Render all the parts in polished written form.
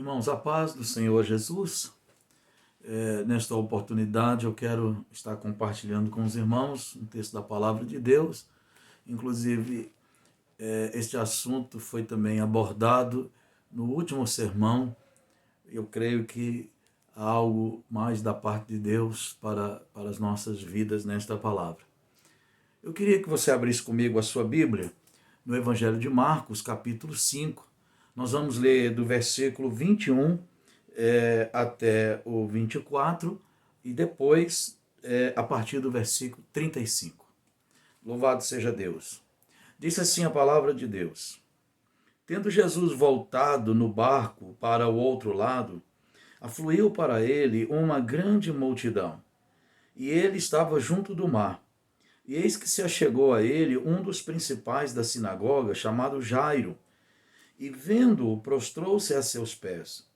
Irmãos, a paz do Senhor Jesus. Nesta oportunidade eu quero estar compartilhando com os irmãos um texto da Palavra de Deus. Inclusive, este assunto foi também abordado no último sermão. Eu creio que há algo mais da parte de Deus para as nossas vidas nesta palavra. Eu queria que você abrisse comigo a sua Bíblia no Evangelho de Marcos, capítulo 5. Nós vamos ler do versículo 21 até o 24 e depois a partir do versículo 35. Louvado seja Deus. Disse assim a palavra de Deus: Tendo Jesus voltado no barco para o outro lado, afluiu para ele uma grande multidão, e ele estava junto do mar. E eis que se achegou a ele um dos principais da sinagoga, chamado Jairo, e vendo-o, prostrou-se a seus pés,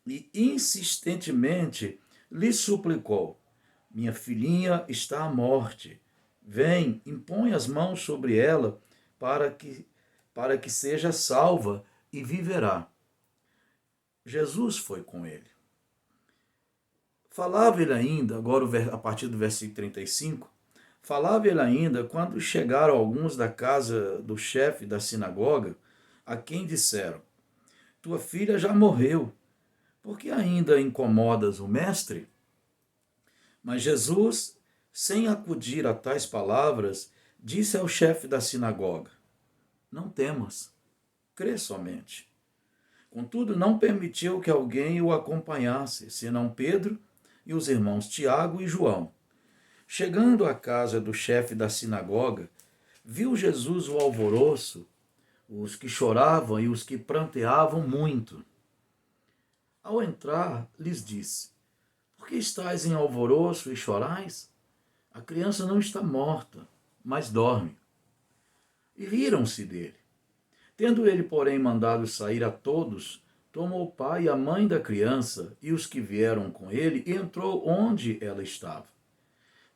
e insistentemente lhe suplicou: Minha filhinha está à morte. Vem, impõe as mãos sobre ela, para que seja salva e viverá. Jesus foi com ele. Falava ele ainda, agora a partir do versículo 35, falava ele ainda quando chegaram alguns da casa do chefe da sinagoga, a quem disseram: Tua filha já morreu, por que ainda incomodas o mestre? Mas Jesus, sem acudir a tais palavras, disse ao chefe da sinagoga: Não temas, crê somente. Contudo, não permitiu que alguém o acompanhasse, senão Pedro e os irmãos Tiago e João. Chegando à casa do chefe da sinagoga, viu Jesus o alvoroço, os que choravam e os que pranteavam muito. Ao entrar, lhes disse: Por que estáis em alvoroço e chorais? A criança não está morta, mas dorme. E riram-se dele. Tendo ele, porém, mandado sair a todos, tomou o pai e a mãe da criança e os que vieram com ele e entrou onde ela estava.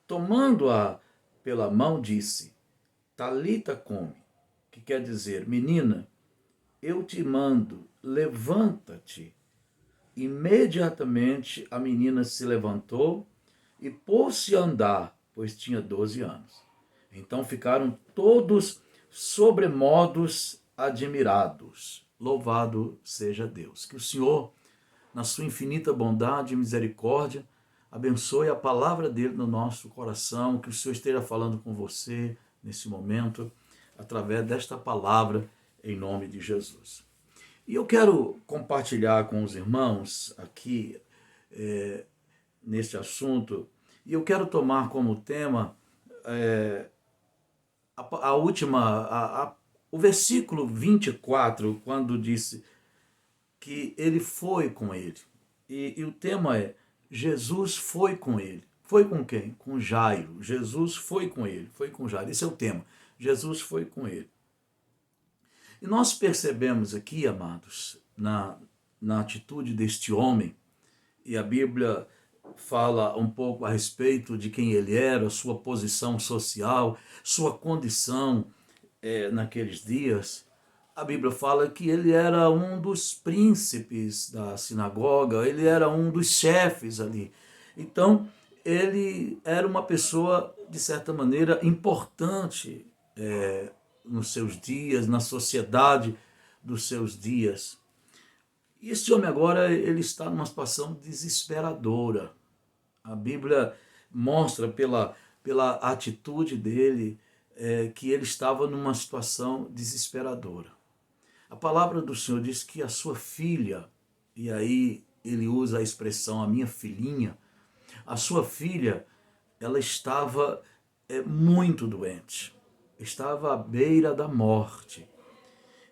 Tomando-a pela mão, disse: Talita cumi, que quer dizer: Menina, eu te mando, levanta-te. Imediatamente a menina se levantou e pôs-se a andar, pois tinha 12 anos. Então ficaram todos sobremodos admirados. Louvado seja Deus. Que o Senhor, na sua infinita bondade e misericórdia, abençoe a palavra dele no nosso coração, que o Senhor esteja falando com você nesse momento, através desta palavra, em nome de Jesus. E eu quero compartilhar com os irmãos aqui, neste assunto, e eu quero tomar como tema o versículo 24, quando disse que ele foi com ele. E o tema é: Jesus foi com ele. Foi com quem? Com Jairo. Jesus foi com ele, foi com Jairo. Esse é o tema. Jesus foi com ele. E nós percebemos aqui, amados, na atitude deste homem, e a Bíblia fala um pouco a respeito de quem ele era, sua posição social, sua condição naqueles dias. A Bíblia fala que ele era um dos príncipes da sinagoga, ele era um dos chefes ali. Então, ele era uma pessoa, de certa maneira, importante nos seus dias, na sociedade dos seus dias. E este homem agora, ele está numa situação desesperadora. A Bíblia mostra pela atitude dele que ele estava numa situação desesperadora. A palavra do Senhor diz que a sua filha, e aí ele usa a expressão a minha filhinha, a sua filha, ela estava muito doente, estava à beira da morte.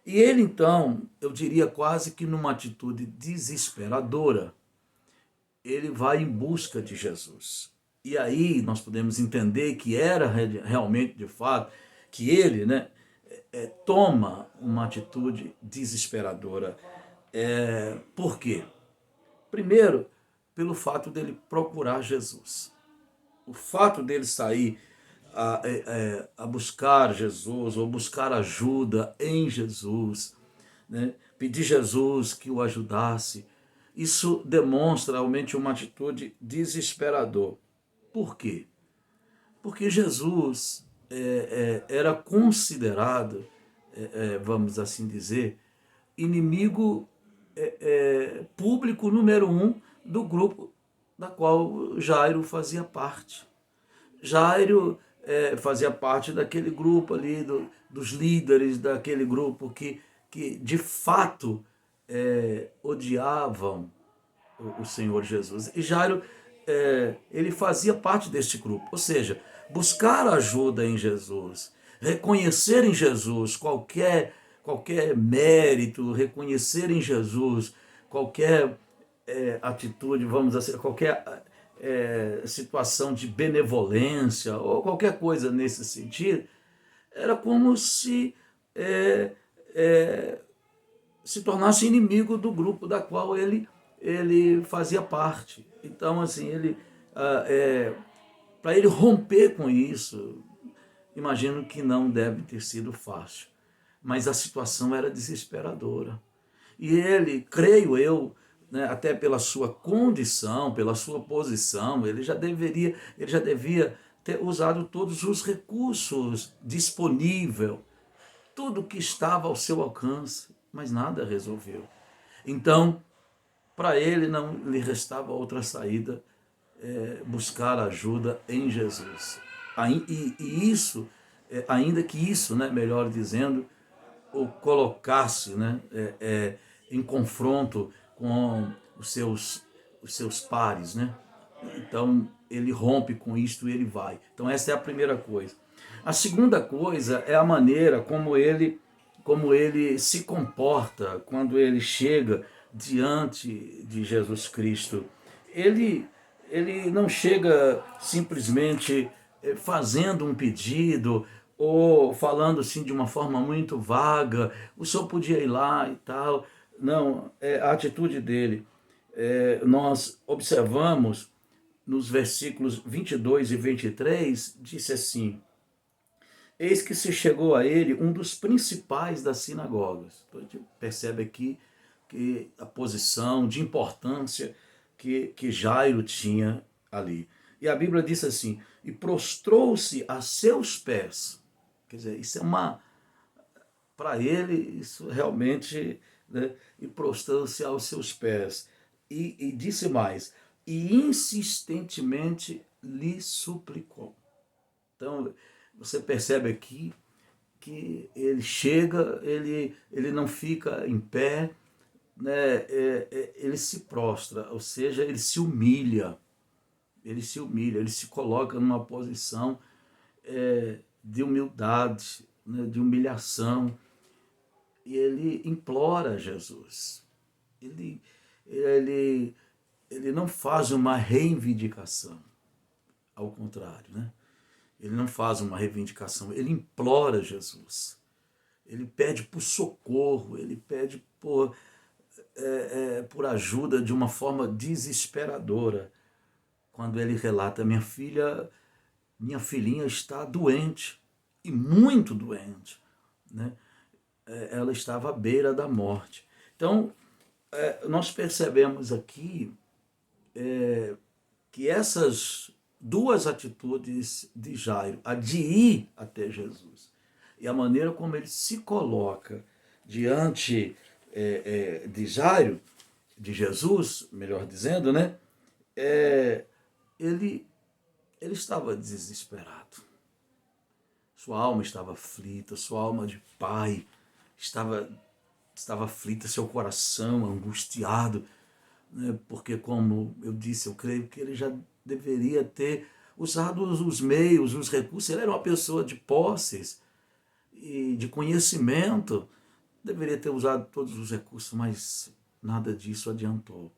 E ele então, eu diria quase que numa atitude desesperadora, ele vai em busca de Jesus. E aí nós podemos entender que era realmente, de fato, que ele toma uma atitude desesperadora. Por quê? Primeiro, pelo fato dele procurar Jesus. O fato dele sair a buscar Jesus, ou buscar ajuda em Jesus, pedir Jesus que o ajudasse, isso demonstra realmente uma atitude desesperadora. Por quê? Porque Jesus era considerado, vamos assim dizer, inimigo público número um do grupo da qual Jairo fazia parte. Jairo fazia parte daquele grupo ali, dos líderes daquele grupo que de fato odiavam o Senhor Jesus. E Jairo, ele fazia parte deste grupo, ou seja, buscar ajuda em Jesus, reconhecer em Jesus qualquer mérito, reconhecer em Jesus qualquer atitude, vamos dizer, qualquer situação de benevolência ou qualquer coisa nesse sentido, era como se tornasse inimigo do grupo da qual ele fazia parte. Então, assim, para ele romper com isso, imagino que não deve ter sido fácil. Mas a situação era desesperadora. E ele, creio eu, né, até pela sua condição, pela sua posição, ele já devia ter usado todos os recursos disponíveis, tudo que estava ao seu alcance, mas nada resolveu. Então, para ele não lhe restava outra saída, buscar ajuda em Jesus. E isso, ainda que isso, né, melhor dizendo, o colocasse, né, em confronto com os seus pares, né? Então ele rompe com isto e ele vai. Então essa é a primeira coisa. A segunda coisa é a maneira como ele se comporta quando ele chega diante de Jesus Cristo. Ele, ele não chega simplesmente fazendo um pedido ou falando assim de uma forma muito vaga, o senhor podia ir lá e tal. Não, a atitude dele. Nós observamos nos versículos 22 e 23, disse assim: eis que se chegou a ele um dos principais das sinagogas. Então a gente percebe aqui que a posição de importância que Jairo tinha ali. E a Bíblia diz assim: e prostrou-se a seus pés. Quer dizer, isso é uma. Para ele, isso realmente. Né, e prostrou-se aos seus pés. E disse mais: e insistentemente lhe suplicou. Então, você percebe aqui que ele chega, ele não fica em pé, né? Ele se prostra, ou seja, ele se coloca numa posição de humildade, né? De humilhação, e ele implora Jesus. Ele, ele, ele não faz uma reivindicação, ao contrário, né? Ele não faz uma reivindicação, ele implora Jesus. Ele pede por socorro, ele pede por ajuda de uma forma desesperadora. Quando ele relata: minha filhinha está doente, e muito doente. Né? Ela estava à beira da morte. Então, nós percebemos aqui que essas duas atitudes de Jairo, a de ir até Jesus e a maneira como ele se coloca diante de Jairo, de Jesus, melhor dizendo, né? Ele, ele estava desesperado. Sua alma estava aflita, sua alma de pai estava aflita, seu coração angustiado, né? Porque, como eu disse, eu creio que ele já deveria ter usado os meios, os recursos. Ele era uma pessoa de posses e de conhecimento, deveria ter usado todos os recursos, mas nada disso adiantou.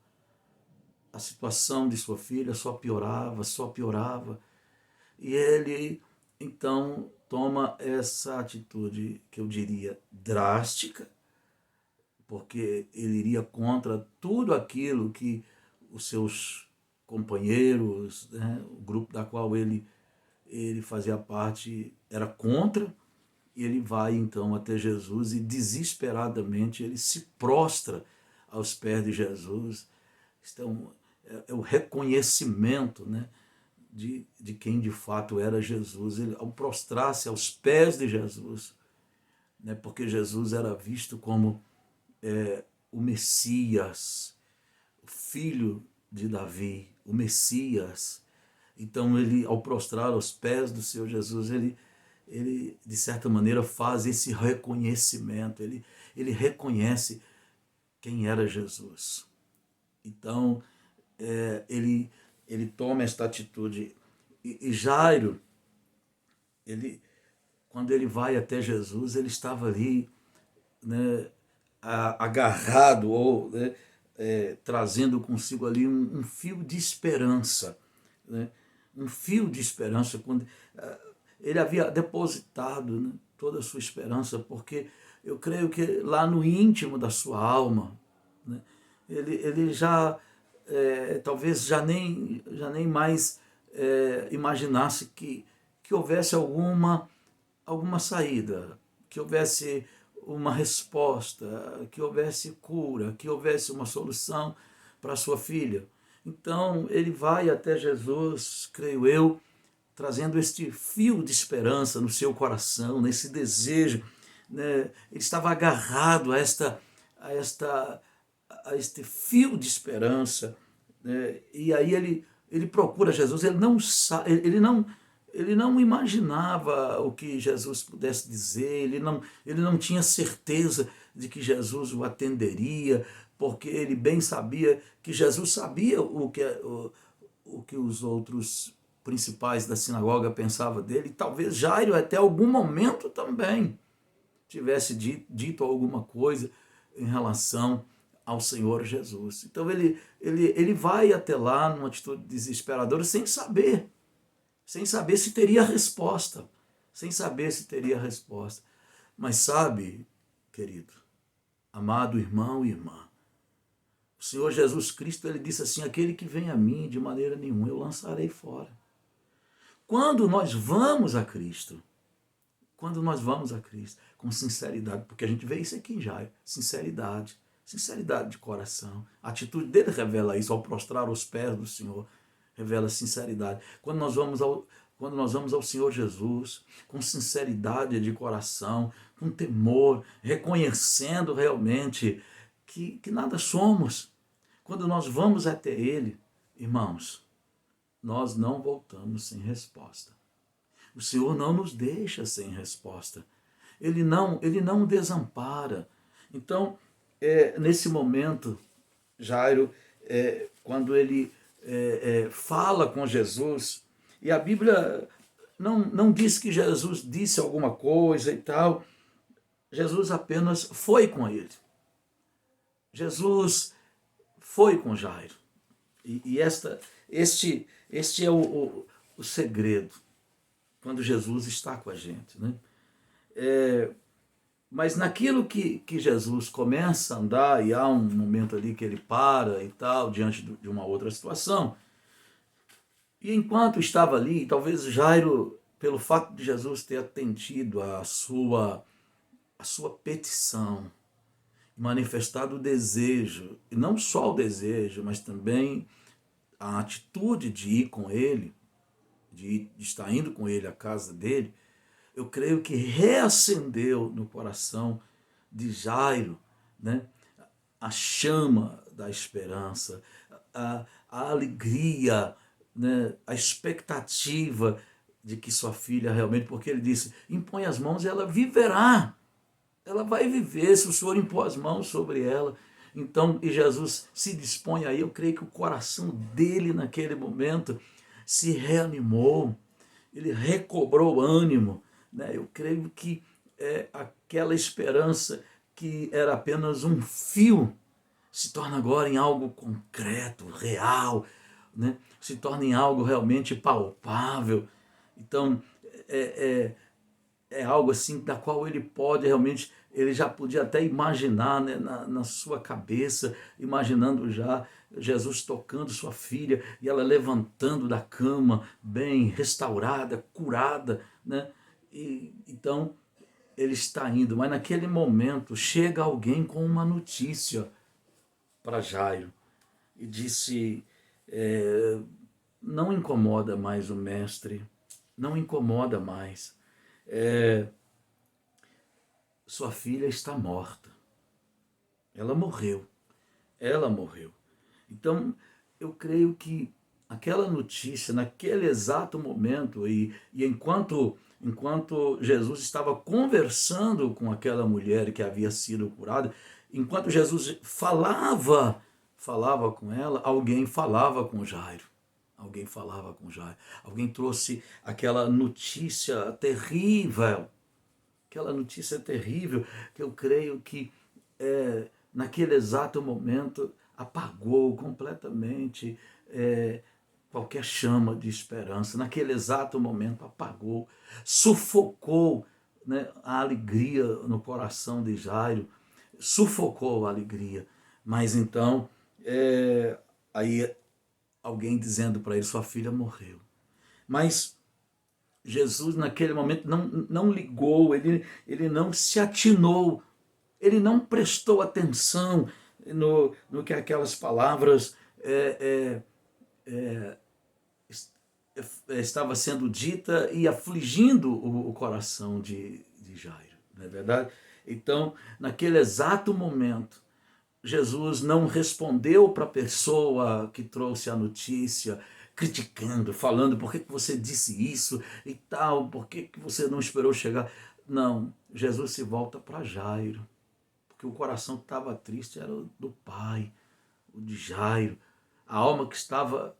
A situação de sua filha só piorava, só piorava, e ele então toma essa atitude que eu diria drástica, porque ele iria contra tudo aquilo que os seus companheiros, né, o grupo da qual ele fazia parte, era contra. E ele vai então até Jesus e desesperadamente ele se prostra aos pés de Jesus Isto é o reconhecimento, né, de quem de fato era Jesus. Ele, ao prostrar-se aos pés de Jesus, né, porque Jesus era visto como o Messias, o filho de Davi, o Messias. Então ele, ao prostrar aos pés do Senhor Jesus, ele de certa maneira faz esse reconhecimento, ele reconhece quem era Jesus. Então ele toma esta atitude. E Jairo, quando ele vai até Jesus, ele estava ali, né, agarrado ou, né, trazendo consigo ali um fio de esperança, né? Um fio de esperança, quando ele havia depositado, né, toda a sua esperança, porque eu creio que lá no íntimo da sua alma, né, ele já talvez já nem mais imaginasse que houvesse alguma saída, que houvesse uma resposta, que houvesse cura, que houvesse uma solução para sua filha. Então ele vai até Jesus, creio eu, trazendo este fio de esperança no seu coração, nesse desejo, né? Ele estava agarrado a esta, a este fio de esperança, né? E aí ele procura Jesus. Ele não imaginava o que Jesus pudesse dizer, ele não tinha certeza de que Jesus o atenderia, porque ele bem sabia que Jesus sabia o que os outros principais da sinagoga pensavam dele. E talvez Jairo até algum momento também tivesse dito alguma coisa em relação ao Senhor Jesus. Então ele vai até lá numa atitude desesperadora, sem saber se teria resposta, sem saber se teria resposta. Mas sabe, querido, amado irmão e irmã, o Senhor Jesus Cristo, ele disse assim: aquele que vem a mim, de maneira nenhuma eu lançarei fora. Quando nós vamos a Cristo, com sinceridade, porque a gente vê isso aqui em Jairo, sinceridade de coração. A atitude dele revela isso, ao prostrar os pés do Senhor, revela sinceridade. Quando nós vamos ao Senhor Jesus, com sinceridade de coração, com temor, reconhecendo realmente que nada somos, quando nós vamos até Ele, irmãos, nós não voltamos sem resposta. O Senhor não nos deixa sem resposta. Ele não desampara. Então, nesse momento, Jairo, quando ele fala com Jesus, e a Bíblia não diz que Jesus disse alguma coisa e tal, Jesus apenas foi com ele. Jesus foi com Jairo. E este é o segredo, quando Jesus está com a gente, né? Mas naquilo que Jesus começa a andar, e há um momento ali que ele para e tal, diante de uma outra situação, e enquanto estava ali, talvez Jairo, pelo fato de Jesus ter atendido a sua petição, manifestado o desejo, e não só o desejo, mas também a atitude de ir com ele, de estar indo com ele à casa dele, eu creio que reacendeu no coração de Jairo, né, a chama da esperança, a alegria, né, a expectativa de que sua filha realmente, porque ele disse: impõe as mãos e ela viverá, ela vai viver se o Senhor impor as mãos sobre ela. Então, e Jesus se dispõe aí, eu creio que o coração dele naquele momento se reanimou, ele recobrou ânimo, né? Eu creio que aquela esperança que era apenas um fio se torna agora em algo concreto, real, né? Se torna em algo realmente palpável. Então, é algo assim da qual ele pode realmente, ele já podia até imaginar, né, na sua cabeça, imaginando já Jesus tocando sua filha e ela levantando da cama, bem restaurada, curada, né? E então ele está indo, mas naquele momento chega alguém com uma notícia para Jairo. e disse, não incomoda mais o mestre, não incomoda mais. Sua filha está morta. Ela morreu. Ela morreu. Então, eu creio que aquela notícia, naquele exato momento, e enquanto Jesus estava conversando com aquela mulher que havia sido curada, enquanto Jesus falava com ela, alguém falava com Jairo. Alguém falava com Jairo. Alguém trouxe aquela notícia terrível. Aquela notícia terrível que eu creio que naquele exato momento apagou completamente qualquer chama de esperança. Naquele exato momento apagou, sufocou, né, a alegria no coração de Jairo, sufocou a alegria. Mas então, aí alguém dizendo para ele, sua filha morreu. Mas Jesus naquele momento não ligou, ele não se atinou, ele não prestou atenção no que aquelas palavras estava sendo dita e afligindo o coração de Jairo, não é verdade? Então, naquele exato momento, Jesus não respondeu para a pessoa que trouxe a notícia, criticando, falando por que você disse isso e tal, por que você não esperou chegar. Não, Jesus se volta para Jairo, porque o coração que estava triste era o do pai, o de Jairo, a alma que estava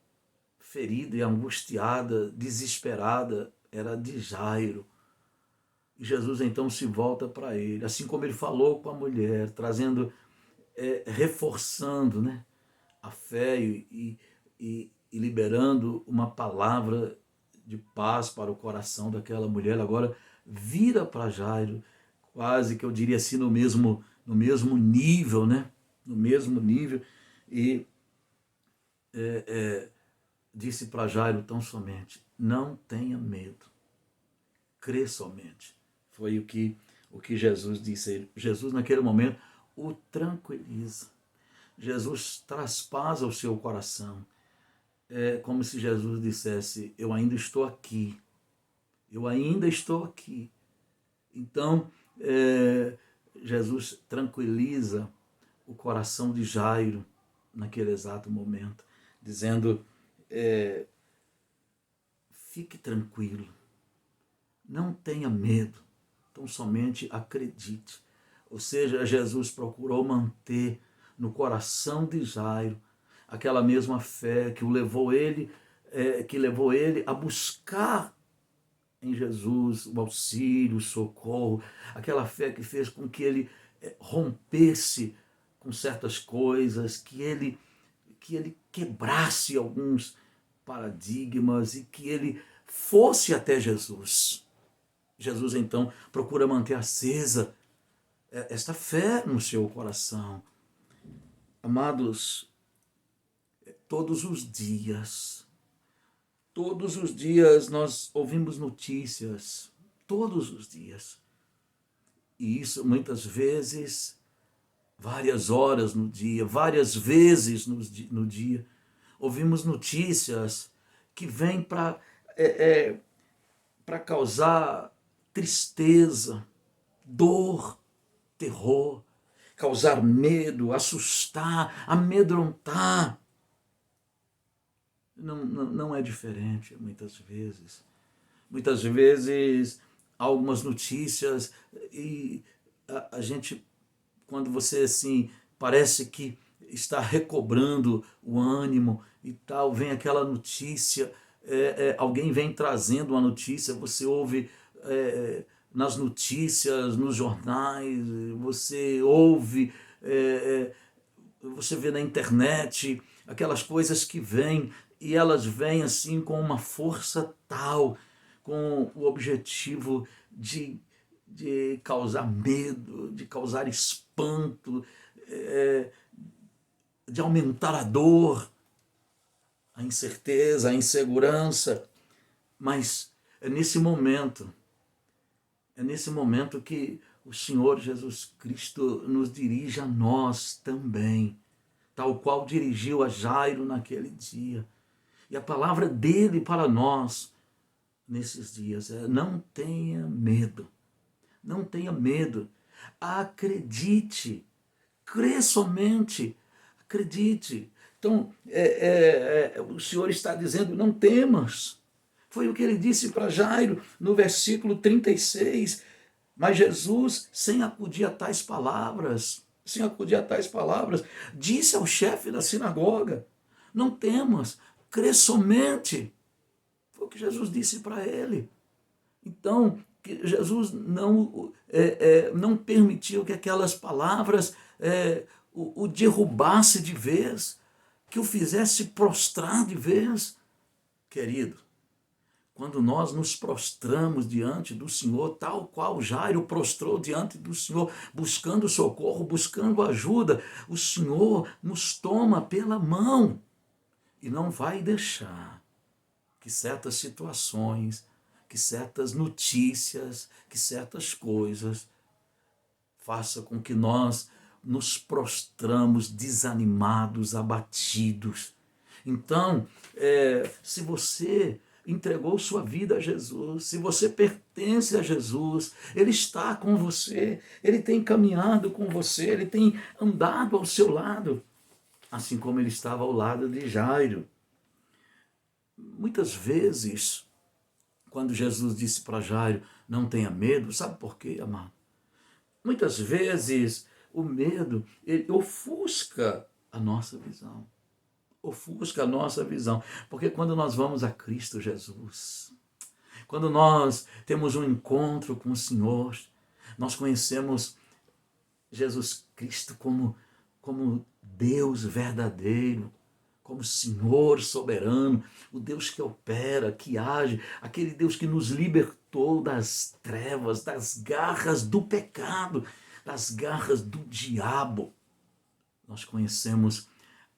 ferida e angustiada, desesperada, era de Jairo. E Jesus então se volta para ele, assim como ele falou com a mulher, trazendo, reforçando, né, a fé e liberando uma palavra de paz para o coração daquela mulher. Agora vira para Jairo, quase que eu diria assim, no mesmo nível, né? No mesmo nível, e disse para Jairo tão somente, não tenha medo, crê somente. Foi o que Jesus disse a ele. Jesus naquele momento o tranquiliza. Jesus traspassa o seu coração. É como se Jesus dissesse, eu ainda estou aqui. Eu ainda estou aqui. Então, Jesus tranquiliza o coração de Jairo naquele exato momento, dizendo, fique tranquilo, não tenha medo, então somente acredite. Ou seja, Jesus procurou manter no coração de Jairo aquela mesma fé que levou ele a buscar em Jesus o auxílio, o socorro, aquela fé que fez com que ele rompesse com certas coisas, que ele quebrasse alguns paradigmas e que ele fosse até Jesus. Jesus então procura manter acesa esta fé no seu coração. Amados, todos os dias nós ouvimos notícias, todos os dias. E isso muitas vezes, várias horas no dia, várias vezes no dia, ouvimos notícias que vêm para causar tristeza, dor, terror, causar medo, assustar, amedrontar. Não é diferente muitas vezes. Muitas vezes, algumas notícias e a gente, quando você assim, parece que está recobrando o ânimo e tal, vem aquela notícia, alguém vem trazendo uma notícia, você ouve nas notícias, nos jornais, você ouve, você vê na internet, aquelas coisas que vêm, e elas vêm assim com uma força tal, com o objetivo de causar medo, de causar espanto, de aumentar a dor, a incerteza, a insegurança. Mas é nesse momento que o Senhor Jesus Cristo nos dirige a nós também, tal qual dirigiu a Jairo naquele dia. E a palavra dele para nós nesses dias é: não tenha medo, não tenha medo, acredite, crê somente, acredite. Então, o Senhor está dizendo: não temas. Foi o que ele disse para Jairo no versículo 36. Mas Jesus, sem acudir a tais palavras, disse ao chefe da sinagoga: não temas, crê somente. Foi o que Jesus disse para ele. Então, que Jesus não permitiu que aquelas palavras o derrubasse de vez, que o fizesse prostrar de vez. Querido, quando nós nos prostramos diante do Senhor, tal qual Jairo prostrou diante do Senhor, buscando socorro, buscando ajuda, o Senhor nos toma pela mão e não vai deixar que certas situações, que certas notícias, que certas coisas façam com que nós nos prostramos desanimados, abatidos. Então, se você entregou sua vida a Jesus, se você pertence a Jesus, Ele está com você, Ele tem caminhado com você, Ele tem andado ao seu lado, assim como Ele estava ao lado de Jairo. Muitas vezes, quando Jesus disse para Jairo: não tenha medo, sabe por quê, amado? Muitas vezes o medo, ele ofusca a nossa visão. Ofusca a nossa visão. Porque quando nós vamos a Cristo Jesus, quando nós temos um encontro com o Senhor, nós conhecemos Jesus Cristo como Deus verdadeiro, como Senhor soberano, o Deus que opera, que age, aquele Deus que nos libertou das trevas, das garras do pecado, das garras do diabo. Nós conhecemos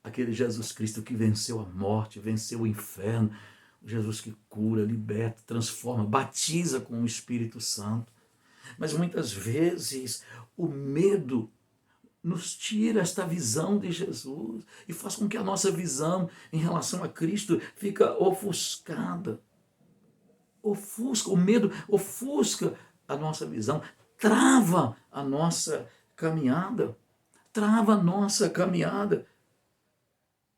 aquele Jesus Cristo que venceu a morte, venceu o inferno, Jesus que cura, liberta, transforma, batiza com o Espírito Santo. Mas muitas vezes o medo nos tira esta visão de Jesus e faz com que a nossa visão em relação a Cristo fica ofuscada. O medo ofusca a nossa visão, trava a nossa caminhada,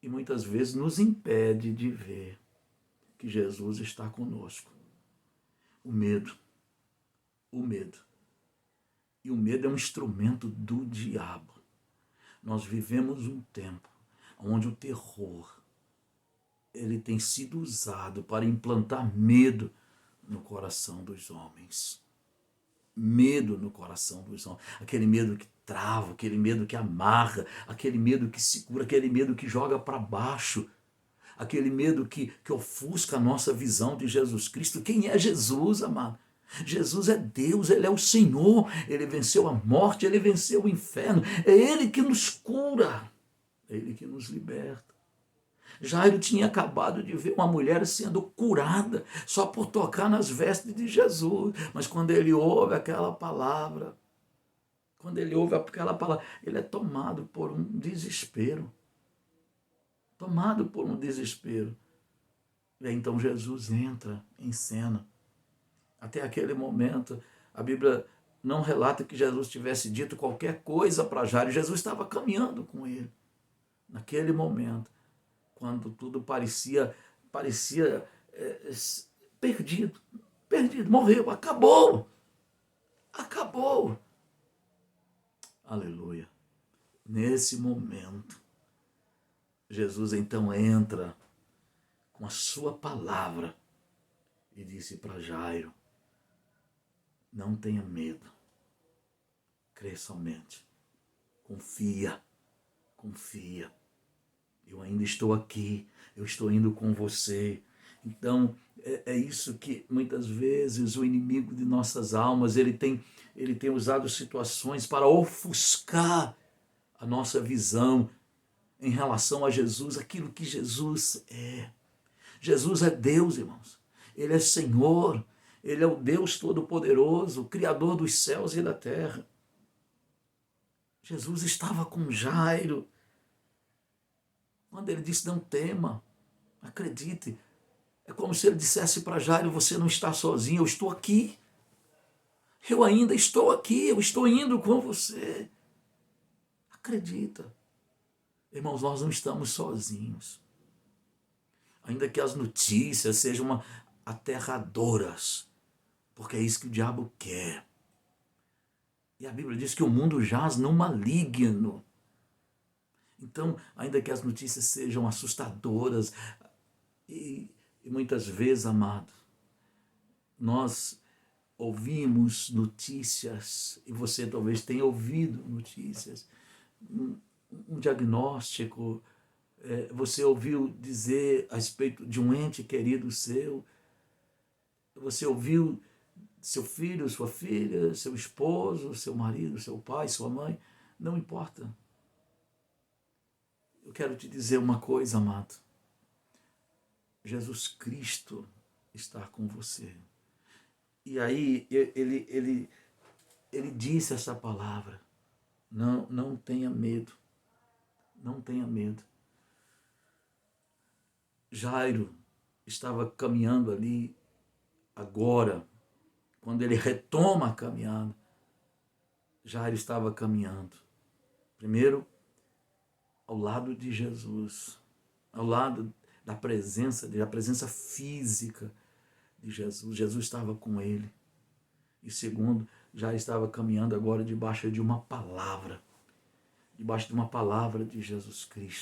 e muitas vezes nos impede de ver que Jesus está conosco. O medo. E o medo é um instrumento do diabo. Nós vivemos um tempo onde o terror ele tem sido usado para implantar medo no coração dos homens. Medo no coração dos homens. Aquele medo que trava, aquele medo que amarra, aquele medo que segura, aquele medo que joga para baixo, aquele medo que ofusca a nossa visão de Jesus Cristo. Quem é Jesus, amado? Jesus é Deus, Ele é o Senhor, Ele venceu a morte, Ele venceu o inferno, é Ele que nos cura, é Ele que nos liberta. Jairo tinha acabado de ver uma mulher sendo curada só por tocar nas vestes de Jesus, mas quando ele ouve aquela palavra, ele é tomado por um desespero. E aí, então Jesus entra em cena. Até aquele momento, a Bíblia não relata que Jesus tivesse dito qualquer coisa para Jairo. Jesus estava caminhando com ele. Naquele momento, quando tudo parecia perdido, morreu, acabou. Aleluia. Nesse momento, Jesus então entra com a sua palavra e disse para Jairo: não tenha medo, crê somente, confia, eu ainda estou aqui, eu estou indo com você. Então, é isso que muitas vezes o inimigo de nossas almas, ele tem usado situações para ofuscar a nossa visão em relação a Jesus, aquilo que Jesus é. Jesus é Deus, irmãos. Ele é Senhor. Ele é o Deus Todo-Poderoso, Criador dos céus e da terra. Jesus estava com Jairo. Quando ele disse, não tema, acredite. É como se ele dissesse para Jairo, você não está sozinho, eu estou aqui. Eu ainda estou aqui, eu estou indo com você. Acredita. Irmãos, nós não estamos sozinhos. Ainda que as notícias sejam aterradoras, porque é isso que o diabo quer. E a Bíblia diz que o mundo jaz no maligno. Então, ainda que as notícias sejam assustadoras, e muitas vezes, amado, nós ouvimos notícias, e você talvez tenha ouvido notícias, um diagnóstico, você ouviu dizer a respeito de um ente querido seu, você ouviu seu filho, sua filha, seu esposo, seu marido, seu pai, sua mãe, não importa. Eu quero te dizer uma coisa, amado. Jesus Cristo está com você. E aí ele disse essa palavra. Não tenha medo. Não tenha medo. Jairo estava caminhando ali agora. Quando ele retoma a caminhada, Jairo estava caminhando. Primeiro, ao lado de Jesus. Ao lado da presença dele, a presença física de Jesus. Jesus estava com ele. E segundo, já estava caminhando agora debaixo de uma palavra. Debaixo de uma palavra de Jesus Cristo.